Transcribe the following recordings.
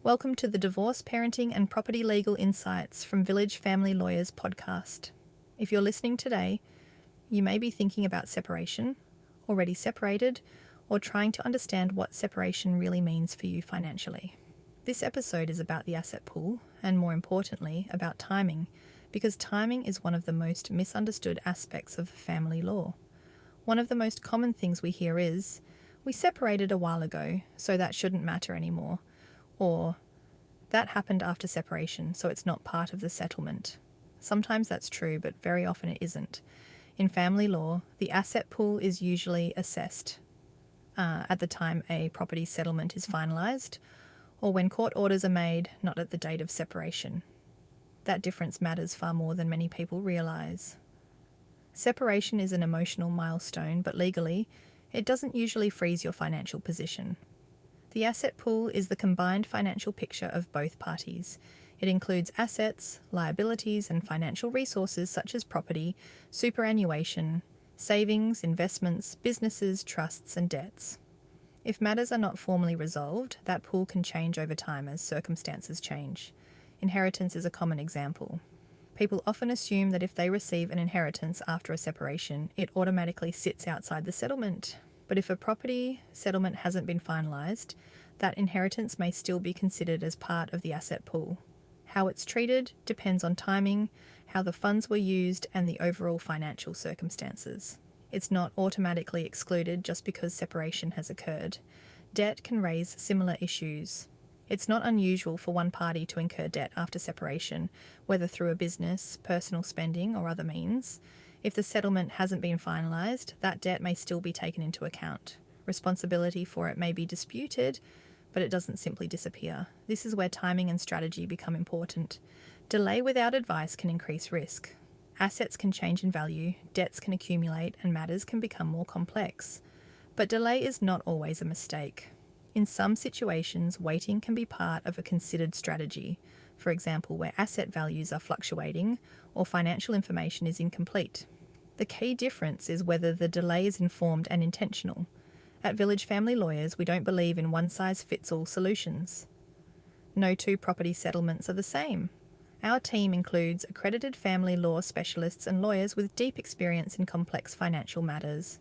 Welcome to the Divorce, Parenting and Property Legal Insights from Village Family Lawyers podcast. If you're listening today, you may be thinking about separation, already separated, or trying to understand what separation really means for you financially. This episode is about the asset pool, and more importantly, about timing, because timing is one of the most misunderstood aspects of family law. One of the most common things we hear is, "We separated a while ago, so that shouldn't matter anymore," or "that happened after separation, so it's not part of the settlement." Sometimes that's true, but very often it isn't. In family law, the asset pool is usually assessed at the time a property settlement is finalised, or when court orders are made, not at the date of separation. That difference matters far more than many people realise. Separation is an emotional milestone, but legally, it doesn't usually freeze your financial position. The asset pool is the combined financial picture of both parties. It includes assets, liabilities, and financial resources such as property, superannuation, savings, investments, businesses, trusts, and debts. If matters are not formally resolved, that pool can change over time as circumstances change. Inheritance is a common example. People often assume that if they receive an inheritance after a separation, it automatically sits outside the settlement. But if a property settlement hasn't been finalised, that inheritance may still be considered as part of the asset pool. How it's treated depends on timing, how the funds were used, and the overall financial circumstances. It's not automatically excluded just because separation has occurred. Debt can raise similar issues. It's not unusual for one party to incur debt after separation, whether through a business, personal spending, or other means. If the settlement hasn't been finalised, that debt may still be taken into account. Responsibility for it may be disputed, but it doesn't simply disappear. This is where timing and strategy become important. Delay without advice can increase risk. Assets can change in value, debts can accumulate, and matters can become more complex. But delay is not always a mistake. In some situations, waiting can be part of a considered strategy, for example, where asset values are fluctuating or financial information is incomplete. The key difference is whether the delay is informed and intentional. At Village Family Lawyers, we don't believe in one-size-fits-all solutions. No two property settlements are the same. Our team includes accredited family law specialists and lawyers with deep experience in complex financial matters.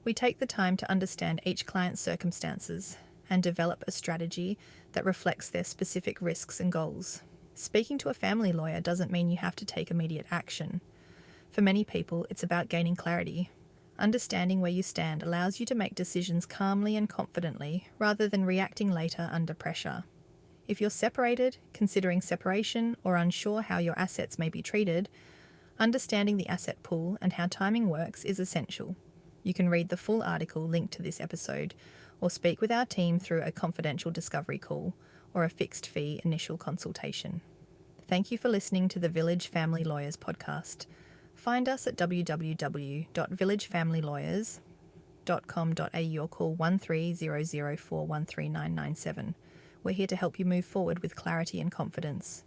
We take the time to understand each client's circumstances and develop a strategy that reflects their specific risks and goals. Speaking to a family lawyer doesn't mean you have to take immediate action. For many people, it's about gaining clarity. Understanding where you stand allows you to make decisions calmly and confidently rather than reacting later under pressure. If you're separated, considering separation, or unsure how your assets may be treated, understanding the asset pool and how timing works is essential. You can read the full article linked to this episode, or speak with our team through a confidential discovery call or a fixed-fee initial consultation. Thank you for listening to the Village Family Lawyers podcast. Find us at www.villagefamilylawyers.com.au or call 1300413997. We're here to help you move forward with clarity and confidence.